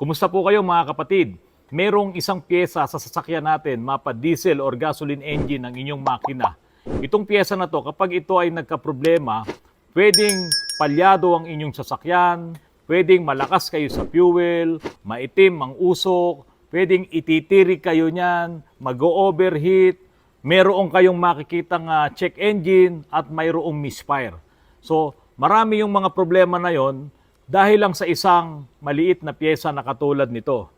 Kumusta po kayo mga kapatid? Merong isang pyesa sa sasakyan natin, mapa diesel or gasoline engine ng inyong makina. Itong pyesa na to, kapag ito ay nagkaproblema, pwedeng palyado ang inyong sasakyan, pwedeng malakas kayo sa fuel, maitim ang usok, pwedeng ititirik kayo niyan, mag-overheat, meron kayong makikitang check engine at mayroong misfire. So, marami yung mga problema na yon dahil lang sa isang maliit na pyesa na katulad nito.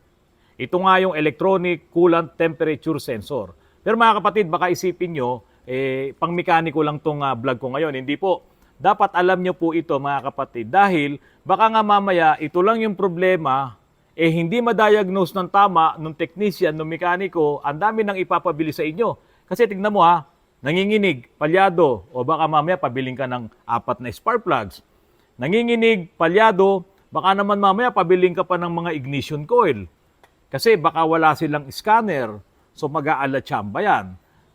Ito nga yung electronic coolant temperature sensor. Pero mga kapatid, baka isipin nyo, pang mekaniko lang tong vlog ko ngayon. Hindi po. Dapat alam nyo po ito mga kapatid dahil baka nga mamaya ito lang yung problema, hindi ma-diagnose ng tama ng technician, ng mekaniko, ang dami nang ipapabili sa inyo. Kasi tignan mo nanginginig, palyado, o baka mamaya pabiling ka ng 4 na spark plugs. Nanginginig, palyado, baka naman mamaya pabiling ka pa ng mga ignition coil. Kasi baka wala silang scanner, so mag-aalatsamba yan.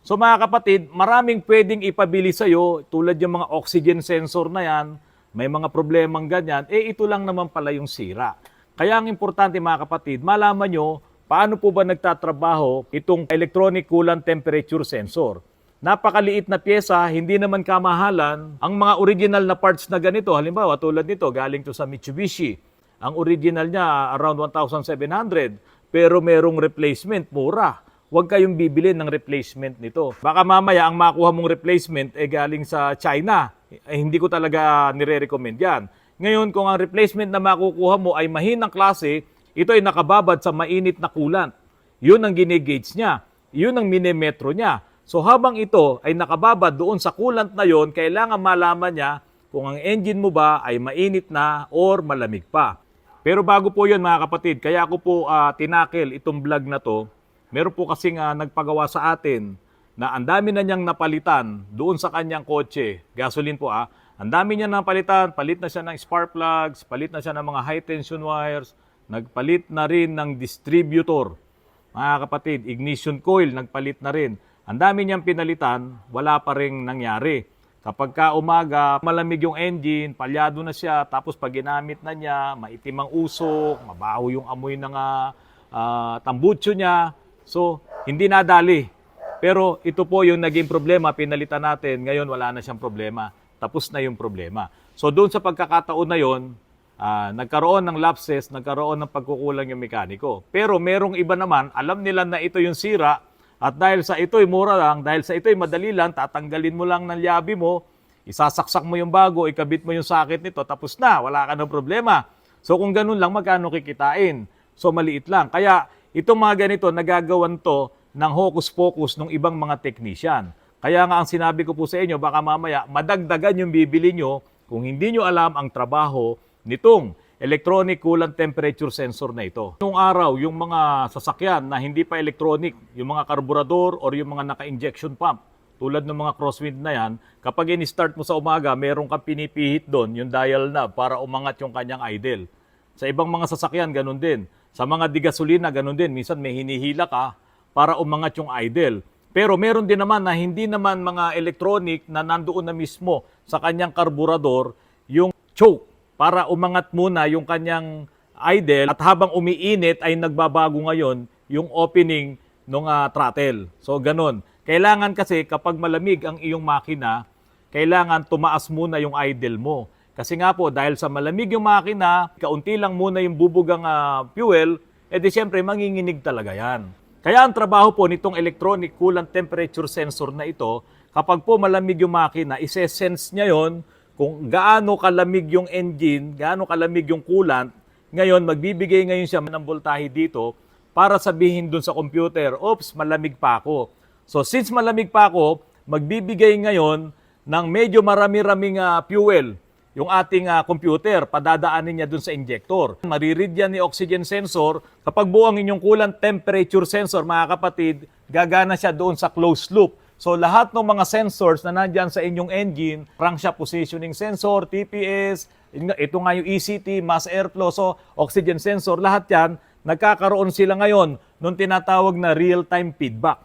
So mga kapatid, maraming pwedeng ipabili sa'yo, tulad yung mga oxygen sensor na yan, may mga problemang ganyan, ito lang naman pala yung sira. Kaya ang importante mga kapatid, malaman nyo paano po ba nagtatrabaho itong electronic coolant temperature sensor. Napakaliit na pyesa, hindi naman kamahalan. Ang mga original na parts na ganito, halimbawa tulad nito, galing to sa Mitsubishi. Ang original niya around 1,700, pero merong replacement, mura. Huwag kayong bibili ng replacement nito. Baka mamaya ang makuha mong replacement galing sa China. Hindi ko talaga nire-recommend yan. Ngayon, kung ang replacement na makukuha mo ay mahinang klase, ito ay nakababad sa mainit na coolant. Yun ang ginigauge niya. Yun ang minimetro niya. So habang ito ay nakababad doon sa coolant na yon, kailangan malaman niya kung ang engine mo ba ay mainit na or malamig pa. Pero bago po yun mga kapatid, kaya ako po tinakil itong vlog na to, meron po kasing nagpagawa sa atin na ang dami na niyang napalitan doon sa kanyang kotse, gasoline po ang dami niya napalitan, palit na siya ng spark plugs, palit na siya ng mga high tension wires, nagpalit na rin ng distributor. Mga kapatid, ignition coil, nagpalit na rin. Ang dami niyang pinalitan, wala pa rin nangyari. Kapag ka umaga, malamig yung engine, palyado na siya, tapos pag ginamit na niya, maitim ang usok, mabaho yung amoy ng tambutso niya. So, hindi nadali. Pero ito po yung naging problema, pinalitan natin, ngayon wala na siyang problema. Tapos na yung problema. So, doon sa pagkakataon na yon, nagkaroon ng lapses, nagkaroon ng pagkukulang yung mekaniko. Pero merong iba naman, alam nila na ito yung sira, at dahil sa ito'y mura lang, dahil sa ito'y madali lang, tatanggalin mo lang ng liabi mo, isasaksak mo yung bago, ikabit mo yung socket nito, tapos na, wala ka ng problema. So kung ganun lang, magkano kikitain? So maliit lang. Kaya itong mga ganito, nagagawan to ng hocus-pocus ng ibang mga technician. Kaya nga ang sinabi ko po sa inyo, baka mamaya madagdagan yung bibili nyo kung hindi nyo alam ang trabaho nitong electronic coolant temperature sensor na ito. Noong araw, yung mga sasakyan na hindi pa electronic, yung mga karburador or yung mga naka-injection pump, tulad ng mga crosswind na yan, kapag in-start mo sa umaga, meron kang pinipihit doon, yung dial knob, para umangat yung kanyang idle. Sa ibang mga sasakyan, ganun din. Sa mga digasolina, ganun din. Minsan may hinihila ka para umangat yung idle. Pero meron din naman na hindi naman mga electronic na nandoon na mismo sa kanyang karburador, yung choke, para umangat muna yung kanyang idle at habang umiinit ay nagbabago ngayon yung opening ng throttle. So ganun. Kailangan kasi kapag malamig ang iyong makina, kailangan tumaas muna yung idle mo. Kasi nga po dahil sa malamig yung makina, kaunti lang muna yung bubugang fuel, di siyempre manginginig talaga yan. Kaya ang trabaho po nitong electronic coolant temperature sensor na ito, kapag po malamig yung makina, ise-sense niya yon kung gaano kalamig yung engine, gaano kalamig yung coolant. Ngayon, magbibigay ngayon siya ng voltahe dito para sabihin dun sa computer, oops, malamig pa ako. So, since malamig pa ako, magbibigay ngayon ng medyo marami-raming fuel yung ating computer, padadaanin niya dun sa injector. Mariread yan ni oxygen sensor. Kapag buo ang inyong coolant temperature sensor, mga kapatid, gagana siya doon sa closed loop. So lahat ng mga sensors na nandyan sa inyong engine, crankshaft positioning sensor, TPS, ito nga yung ECT, mass airflow, so oxygen sensor, lahat yan, nagkakaroon sila ngayon nung tinatawag na real-time feedback.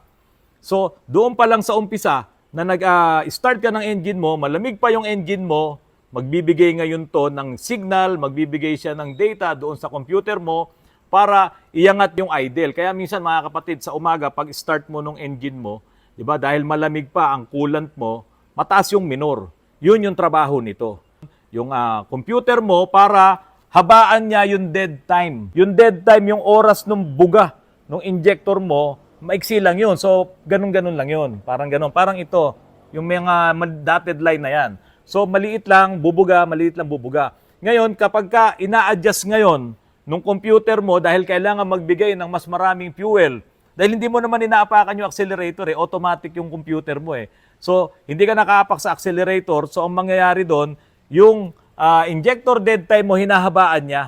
So doon pa lang sa umpisa na nag-start ka ng engine mo, malamig pa yung engine mo, magbibigay ngayon to ng signal, magbibigay siya ng data doon sa computer mo para iangat yung idle. Kaya minsan mga kapatid, sa umaga pag start mo nung engine mo, 'di ba? Dahil malamig pa ang coolant mo, mataas yung minor. Yun yung trabaho nito. Yung computer mo para habaan niya yung dead time. Yung dead time, yung oras ng buga ng injector mo, maiksi lang yun. So, ganun-ganun lang yun. Parang ganun. Parang ito, yung mga dotted line na yan. So, maliit lang, bubuga, maliit lang, bubuga. Ngayon, kapag ka ina-adjust ngayon nung computer mo dahil kailangan magbigay ng mas maraming fuel, dahil hindi mo naman inaapakan yung accelerator, automatic yung computer mo eh. So, hindi ka nakaapak sa accelerator. So, ang mangyayari doon, yung injector dead time mo, hinahabaan niya.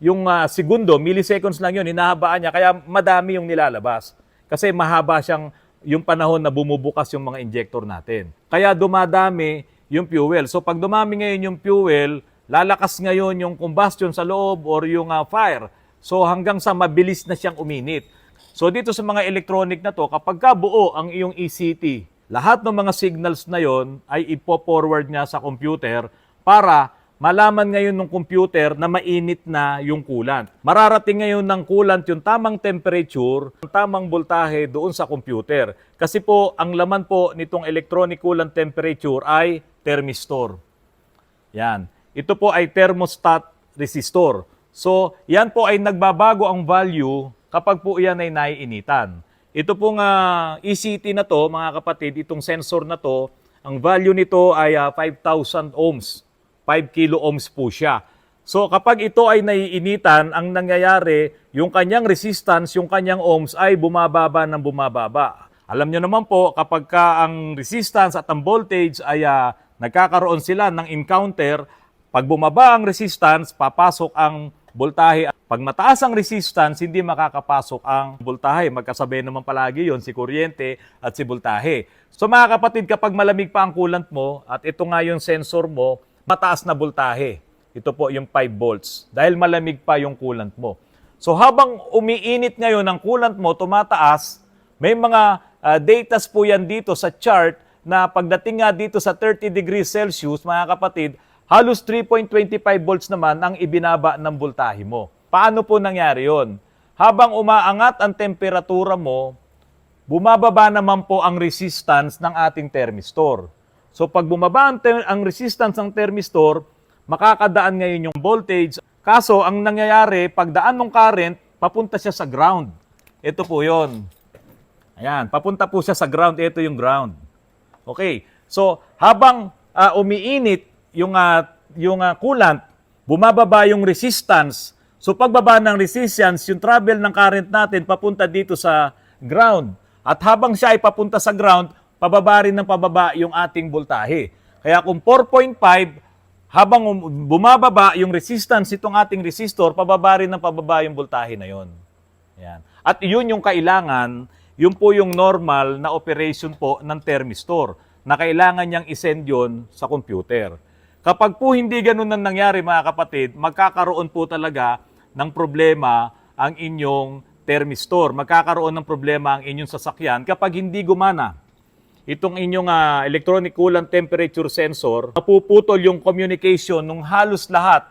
Yung segundo, milliseconds lang yun, hinahabaan niya. Kaya madami yung nilalabas. Kasi mahaba siyang yung panahon na bumubukas yung mga injector natin. Kaya dumadami yung fuel. So pag dumami ngayon yung fuel, lalakas ngayon yung combustion sa loob or yung fire. So hanggang sa mabilis na siyang uminit. So dito sa mga electronic na to, kapag buo ang iyong ECT, lahat ng mga signals na yon ay ipo-forward niya sa computer para malaman ngayon ng computer na mainit na yung coolant. Mararating ngayon ng coolant yung tamang temperature, tamang voltahe doon sa computer. Kasi po, ang laman po nitong electronic coolant temperature ay thermistor. Yan. Ito po ay thermostat resistor. So, yan po ay nagbabago ang value kapag po yan ay naiinitan. Ito pong ECT na to, mga kapatid, itong sensor na to, ang value nito ay 5,000 ohms. 5 kilo ohms po siya. So kapag ito ay naiinitan, ang nangyayari, yung kanyang resistance, yung kanyang ohms ay bumababa ng bumababa. Alam nyo naman po, kapag ka ang resistance at ang voltage ay nagkakaroon sila ng encounter, pag bumaba ang resistance, papasok ang voltahe. Pag mataas ang resistance, hindi makakapasok ang voltahe. Magkasabay naman palagi yon, si kuryente at si voltahe. So mga kapatid, kapag malamig pa ang coolant mo, at ito nga yung sensor mo, mataas na voltahe. Ito po yung 5 volts. Dahil malamig pa yung coolant mo. So habang umiinit ngayon ang coolant mo, tumataas, may mga datas po yan dito sa chart na pagdating nga dito sa 30 degrees Celsius, mga kapatid, halos 3.25 volts naman ang ibinaba ng voltahe mo. Paano po nangyari yon? Habang umaangat ang temperatura mo, bumababa naman po ang resistance ng ating thermistor. So pag bumaba ang resistance ng thermistor, makakadaan ngayon yung voltage. Kaso ang nangyayari, pagdaan ng current, papunta siya sa ground. Ito po yon. Ayan, papunta po siya sa ground. Ito yung ground. Okay. So habang umiinit yung coolant, bumababa yung resistance. So pagbaba ng resistance, yung travel ng current natin papunta dito sa ground. At habang siya ay papunta sa ground, pababa rin ng pababa yung ating voltahe. Kaya kung 4.5, habang bumababa yung resistance itong ating resistor, pababa rin ng pababa yung voltahe na yon. Yan. At yun yung kailangan, yun po yung normal na operation po ng thermistor na kailangan niyang isend yun sa computer. Kapag po hindi ganun ang nangyari, mga kapatid, magkakaroon po talaga ng problema ang inyong thermistor. Magkakaroon ng problema ang inyong sasakyan kapag hindi gumana itong inyong electronic coolant temperature sensor. Napuputol yung communication ng halos lahat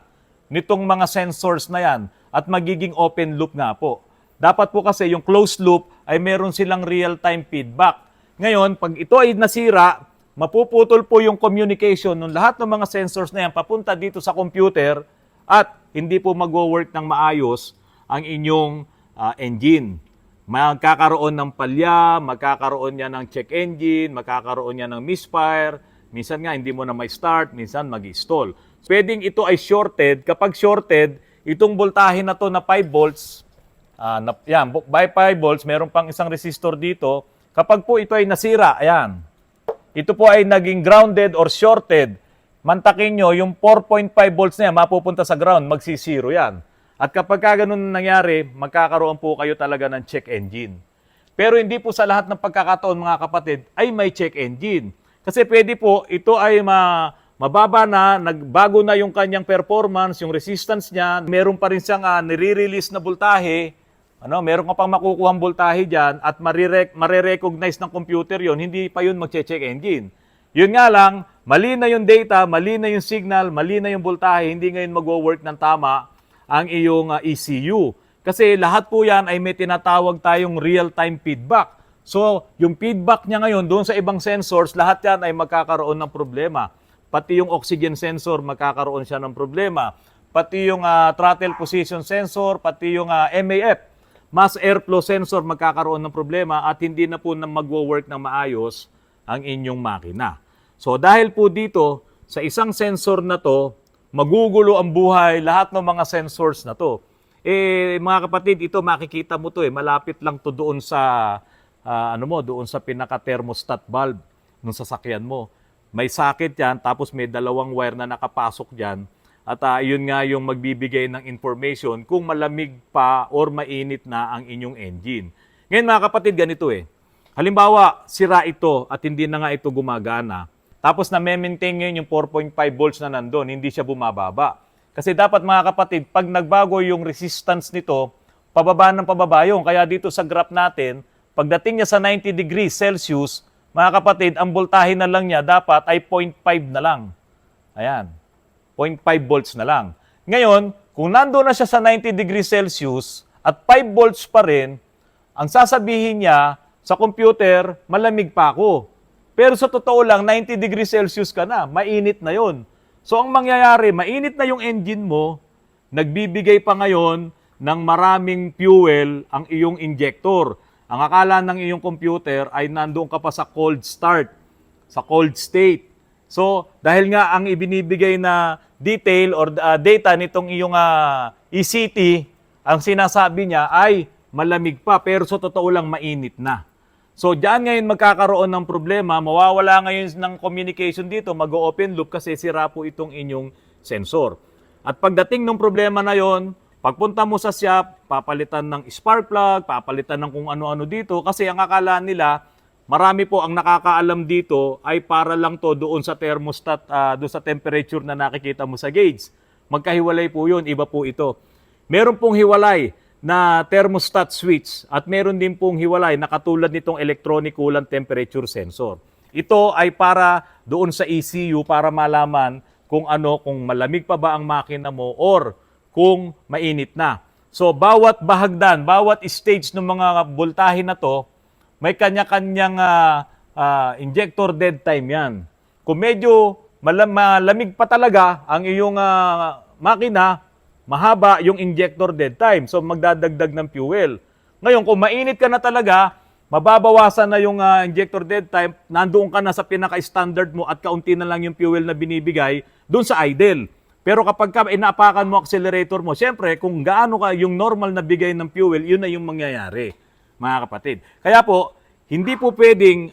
nitong mga sensors na yan at magiging open loop nga po. Dapat po kasi yung closed loop ay meron silang real-time feedback. Ngayon, pag ito ay nasira, mapuputol po yung communication ng lahat ng mga sensors na yan papunta dito sa computer at hindi po magwo-work ng maayos ang inyong engine. Magkakaroon ng palya, magkakaroon niya ng check engine, magkakaroon niya ng misfire, minsan nga hindi mo na may start, minsan mag-stall. Pwedeng ito ay shorted. Kapag shorted, itong voltahe na to na 5 volts, by 5 volts, meron pang isang resistor dito. Kapag po ito ay nasira, ayan, ito po ay naging grounded or shorted, mantakin nyo, yung 4.5 volts na yan, mapupunta sa ground, magsisiro yan. At kapag ganun nangyari, magkakaroon po kayo talaga ng check engine. Pero hindi po sa lahat ng pagkakataon, mga kapatid, ay may check engine. Kasi pwede po, ito ay mababa na, nagbago na yung kanyang performance, yung resistance niya, meron pa rin siyang nire-release na voltahe, meron ka pang makukuhang voltahe dyan at marirecognize ng computer yon, hindi pa yun magche-check engine. Yun nga lang, mali na yung data, mali na yung signal, mali na yung voltahe, hindi ngayon mag-work ng tama ang iyong ECU. Kasi lahat po yan ay may tinatawag tayong real-time feedback. So, yung feedback niya ngayon doon sa ibang sensors, lahat yan ay magkakaroon ng problema. Pati yung oxygen sensor, magkakaroon siya ng problema. Pati yung throttle position sensor, pati yung MAF, mass airflow sensor, magkakaroon ng problema at hindi na po na magwo-work ng maayos ang inyong makina. So, dahil po dito, sa isang sensor na to, magugulo ang buhay lahat ng mga sensors na to. Mga kapatid, ito makikita mo to malapit lang to doon sa doon sa pinaka thermostat valve ng sasakyan mo. May socket 'yan, tapos may dalawang wire na nakapasok diyan. At yun nga yung magbibigay ng information kung malamig pa or mainit na ang inyong engine. Ngayon mga kapatid, ganito Halimbawa, sira ito at hindi na nga ito gumagana. Tapos na-maintain ngayon yung 4.5 volts na nandun, hindi siya bumababa. Kasi dapat mga kapatid, pag nagbago yung resistance nito, pababa ng pababa yun. Kaya dito sa graph natin, pagdating niya sa 90 degrees Celsius, mga kapatid, ang voltahe na lang niya dapat ay 0.5 na lang. Ayan, 0.5 volts na lang. Ngayon, kung nandoon na siya sa 90 degrees Celsius at 5 volts pa rin, ang sasabihin niya sa computer, malamig pa ako. Pero sa totoo lang, 90 degrees Celsius ka na, mainit na yon. So ang mangyayari, mainit na yung engine mo, nagbibigay pa ngayon ng maraming fuel ang iyong injector. Ang akala ng iyong computer ay nandoon ka pa sa cold start, sa cold state. So dahil nga ang ibinibigay na detail or data nitong iyong ECT, ang sinasabi niya ay malamig pa pero sa totoo lang mainit na. So, diyan ngayon magkakaroon ng problema, mawawala ngayon ng communication dito, mag-open loop kasi sira po itong inyong sensor. At pagdating ng problema na yon, pagpunta mo sa shop, papalitan ng spark plug, papalitan ng kung ano-ano dito, kasi ang akala nila, marami po ang nakakaalam dito ay para lang to doon sa thermostat, doon sa temperature na nakikita mo sa gauge. Magkahiwalay po yun, iba po ito. Meron pong hiwalay na thermostat switch at meron din pong hiwalay na katulad nitong electronic coolant temperature sensor. Ito ay para doon sa ECU para malaman kung malamig pa ba ang makina mo or kung mainit na. So bawat bahagdan, bawat stage ng mga voltahe na to, may kanya-kanyang injector dead time yan. Kung medyo malamig pa talaga ang iyong makina, mahaba yung injector dead time. So, magdadagdag ng fuel. Ngayon, kung mainit ka na talaga, mababawasan na yung injector dead time, nandoon ka na sa pinaka-standard mo at kaunti na lang yung fuel na binibigay doon sa idle. Pero kapag inaapakan mo accelerator mo, syempre, kung gaano ka yung normal na bigay ng fuel, yun na yung mangyayari, mga kapatid. Kaya po, hindi po pwedeng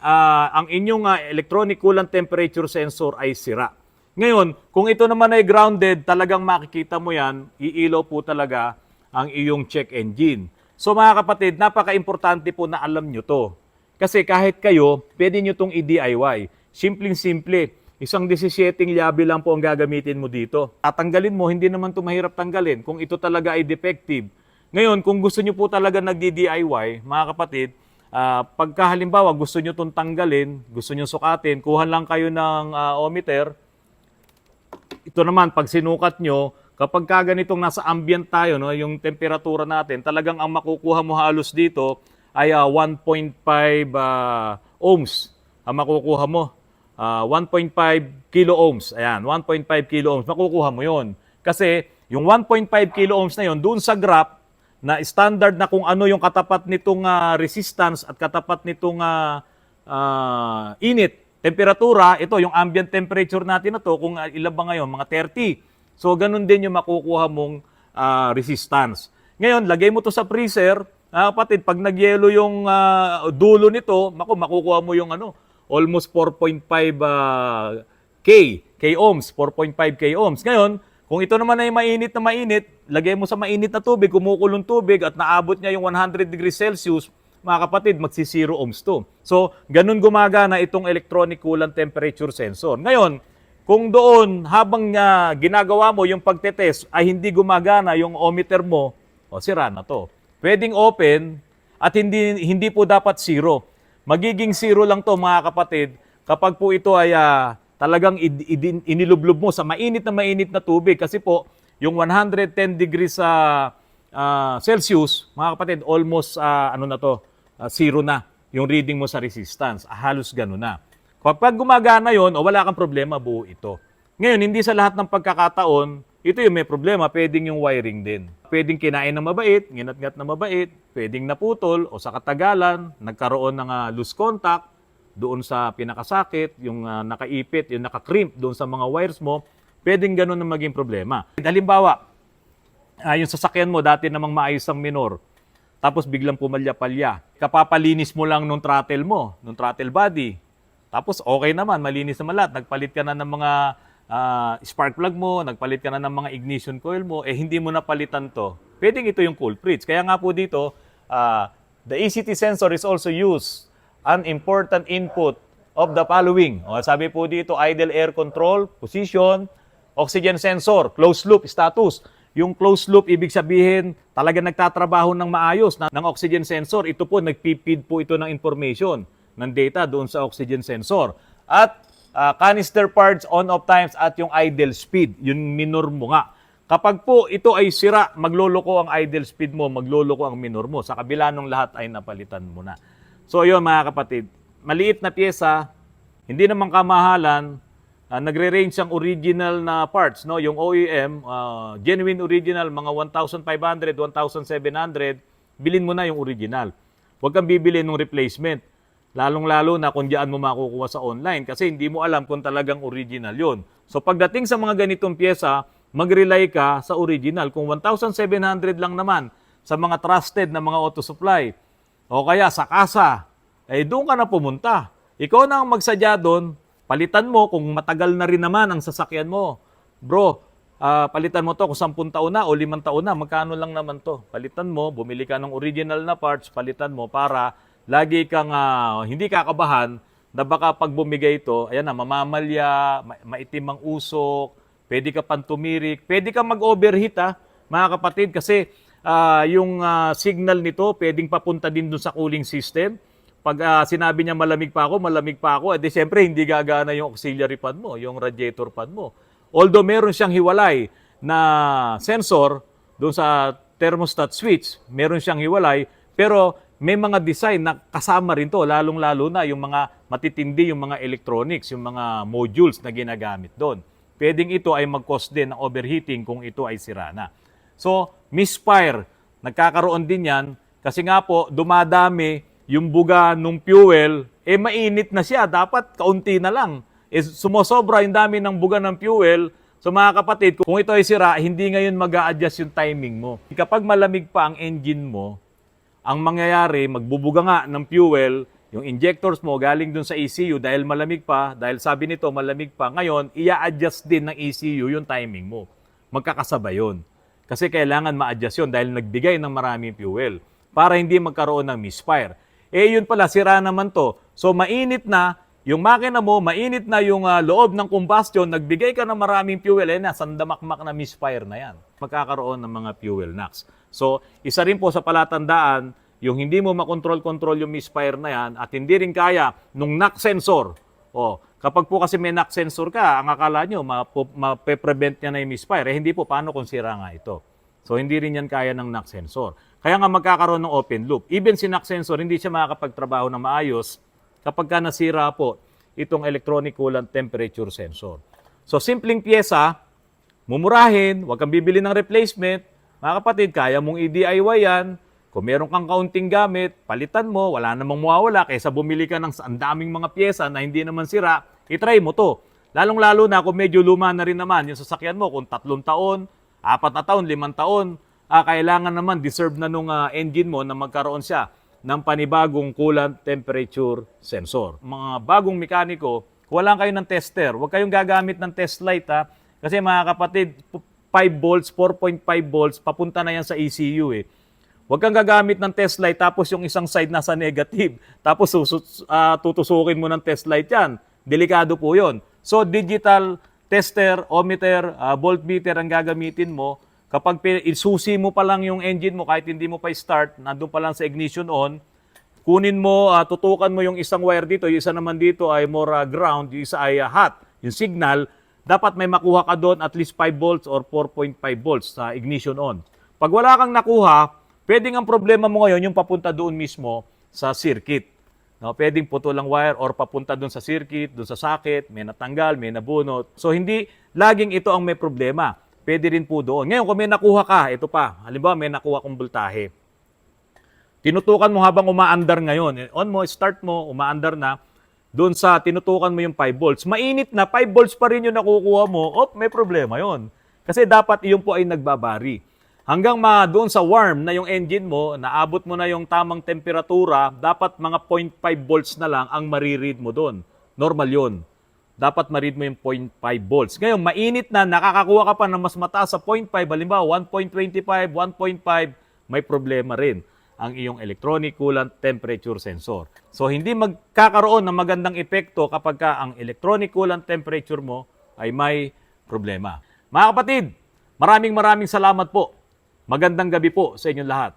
ang inyong electronic coolant temperature sensor ay sira. Ngayon, kung ito naman ay grounded, talagang makikita mo yan, iilaw po talaga ang iyong check engine. So mga kapatid, napaka-importante po na alam nyo to. Kasi kahit kayo, pwede nyo itong i-DIY. Simpleng-simple. Isang 17 lyabe lang po ang gagamitin mo dito. Tatanggalin mo, hindi naman ito mahirap tanggalin kung ito talaga ay defective. Ngayon, kung gusto nyo po talaga nagdi-DIY, mga kapatid, pagka halimbawa gusto nyo itong tanggalin, gusto nyo sukatin, kuha lang kayo ng ohmmeter. Ito naman, pag sinukat nyo, kapag ganitong nasa ambient tayo, yung temperatura natin, talagang ang makukuha mo halos dito ay 1.5 ohms. Ang makukuha mo, 1.5 kilo ohms. Ayan, 1.5 kilo ohms. Makukuha mo yon. Kasi yung 1.5 kilo ohms na yon, doon sa graph, na standard na kung ano yung katapat nitong resistance at katapat nitong init, temperatura, ito yung ambient temperature natin na to, kung ilan ba ngayon, mga 30. So, ganun din yung makukuha mong resistance. Ngayon, lagay mo to sa freezer, kapatid, pag nagyelo yung dulo nito, makukuha mo yung almost 4.5 K ohms, 4.5 K ohms. Ngayon, kung ito naman ay mainit na mainit, lagay mo sa mainit na tubig, kumukulong tubig at naabot niya yung 100 degrees Celsius, mga kapatid, magsi-0 ohms to. So, ganun gumagana itong electronic coolant temperature sensor. Ngayon, kung doon, habang ginagawa mo yung pagtetest ay hindi gumagana yung ohmmeter mo, sira na to. Pwedeng open at hindi po dapat 0. Magiging 0 lang to, mga kapatid, kapag po ito ay talagang inilublob mo sa mainit na tubig. Kasi po, yung 110 degrees Celsius, mga kapatid, almost zero na yung reading mo sa resistance. Halos gano'n na. Kapag gumagana yon, o wala kang problema, buo ito. Ngayon, hindi sa lahat ng pagkakataon, ito yung may problema, pwedeng yung wiring din. Pwedeng kinain na mabait, nginat-ngat na mabait, pwedeng naputol, o sa katagalan, nagkaroon ng loose contact doon sa pinakasakit, yung nakaipit, yung nakakrimp doon sa mga wires mo, pwedeng gano'n na maging problema. Halimbawa, yung sasakyan mo, dati namang maayos ang minor, tapos biglang pumalya-palya. Kapapalinis mo lang nung throttle mo, nung throttle body. Tapos okay naman, malinis naman lahat. Nagpalit ka na ng mga spark plug mo, nagpalit ka na ng mga ignition coil mo, hindi mo napalitan to. Pwedeng ito yung culprits. Kaya nga po dito, the ECT sensor is also used an important input of the following. Sabi po dito, idle air control, position, oxygen sensor, closed loop status. Yung closed loop, ibig sabihin, talaga nagtatrabaho ng maayos ng oxygen sensor. Ito po, nagpipid po ito ng information, ng data doon sa oxygen sensor. At canister parts, on-off times, at yung idle speed, yung minor mo nga. Kapag po ito ay sira, magloloko ang idle speed mo, magloloko ang minor mo. Sa kabila ng lahat ay napalitan mo na. So yun mga kapatid, maliit na pyesa, hindi naman kamahalan, nagre-range ang original na parts, no? Yung OEM, genuine original, mga 1,500, 1,700, bilhin mo na yung original. Huwag kang bibili ng replacement. Lalong-lalo na kung diyan mo makukuha sa online kasi hindi mo alam kung talagang original yon. So pagdating sa mga ganitong pyesa, mag-rely ka sa original. Kung 1,700 lang naman sa mga trusted na mga auto supply o kaya sa kasa, doon ka na pumunta. Ikaw na ang magsadya doon, palitan mo kung matagal na rin naman ang sasakyan mo. Bro, palitan mo to kung 10 taon na o 5 taon na, magkano lang naman to. Palitan mo, bumili ka ng original na parts, palitan mo para lagi kang hindi kakabahan na baka pag bumigay ito, ayan na, mamamalya, maitim ang usok, pwede ka pang tumirik, pwede ka mag-overheat mga kapatid, kasi yung signal nito pwedeng papunta din dun sa cooling system. Pag sinabi niya malamig pa ako, edi siyempre hindi gagana yung auxiliary fan mo, yung radiator fan mo. Although meron siyang hiwalay na sensor doon sa thermostat switch, meron siyang hiwalay, pero may mga design na kasama rin to, lalong-lalo na yung mga matitindi, yung mga electronics, yung mga modules na ginagamit doon. Pwedeng ito ay mag-cause din ng overheating kung ito ay sira na. So, misfire, nagkakaroon din yan kasi nga po, dumadami yung buga ng fuel, mainit na siya, dapat kaunti na lang. Sumosobra yung dami ng buga ng fuel. So mga kapatid, kung ito ay sira, hindi ngayon mag-a-adjust yung timing mo. Kapag malamig pa ang engine mo, ang mangyayari, magbubuga nga ng fuel, yung injectors mo galing dun sa ECU dahil malamig pa, dahil sabi nito malamig pa, ngayon, i-adjust din ng ECU yung timing mo. Magkakasabay yun. Kasi kailangan ma-adjust yun dahil nagbigay ng maraming fuel para hindi magkaroon ng misfire. Yun pala, sira naman to. So, mainit na, yung makina mo, mainit na yung loob ng combustion, nagbigay ka ng maraming fuel, sandamakmak na misfire na yan. Magkakaroon ng mga fuel knocks. So, isa rin po sa palatandaan, yung hindi mo makontrol-control yung misfire na yan at hindi rin kaya nung knock sensor. Kapag po kasi may knock sensor ka, ang akala nyo, mape-prevent niya na yung misfire. Hindi po, paano kung sira nga ito? So, hindi rin yan kaya ng knock sensor. Kaya nga magkakaroon ng open loop. Even si knock sensor, hindi siya makakapagtrabaho ng maayos kapag ka nasira po itong electronic coolant temperature sensor. So, simpleng pyesa, mumurahin, huwag kang bibili ng replacement. Mga kapatid, kaya mong i-DIY yan. Kung meron kang kaunting gamit, palitan mo, wala namang mawawala. Kaysa bumili ka ng daming mga pyesa na hindi naman sira, itry mo to. Lalong-lalo na kung medyo luma na rin naman yung sasakyan mo, kung 3 taon, 4 na taon, 5 taon, kailangan naman, deserve na nung engine mo na magkaroon siya ng panibagong coolant temperature sensor. Mga bagong mekaniko, kung wala kayo ng tester, huwag kayong gagamit ng test light kasi mga kapatid, 5 volts, 4.5 volts, papunta na yan sa ECU Huwag kang gagamit ng test light tapos yung isang side nasa negative. Tapos tutusukin mo ng test light yan. Delikado po yon. So digital tester, ohmmeter, voltmeter ang gagamitin mo. Kapag isusi mo pa lang yung engine mo kahit hindi mo pa start, nandun pa lang sa ignition on, kunin mo, tutukan mo yung isang wire dito, yung isa naman dito ay more ground, yung isa ay hot, yung signal, dapat may makuha ka doon at least 5 volts or 4.5 volts sa ignition on. Pag wala kang nakuha, pwedeng ang problema mo ngayon yung papunta doon mismo sa circuit. No, pwedeng putol ang wire or papunta doon sa circuit, doon sa socket, may natanggal, may nabunot. So hindi laging ito ang may problema. Pwede rin po doon. Ngayon kung may nakuha ka, ito pa, halimbawa may nakuha kong voltahe. Tinutukan mo habang umaandar ngayon. On mo, start mo, umaandar na. Doon sa tinutukan mo yung 5 volts. Mainit na, 5 volts pa rin yung nakukuha mo. May problema yon. Kasi dapat iyon po ay nagbabari. Hanggang doon sa warm na yung engine mo, naabot mo na yung tamang temperatura, dapat mga 0.5 volts na lang ang mariread mo doon. Normal yon. Dapat ma-read mo yung 0.5 volts. Ngayon, mainit na, nakakakuha ka pa ng mas mataas sa 0.5, halimbawa 1.25, 1.5, may problema rin ang iyong electronic coolant temperature sensor. So, hindi magkakaroon ng magandang epekto kapag ang electronic coolant temperature mo ay may problema. Mga kapatid, maraming salamat po. Magandang gabi po sa inyong lahat.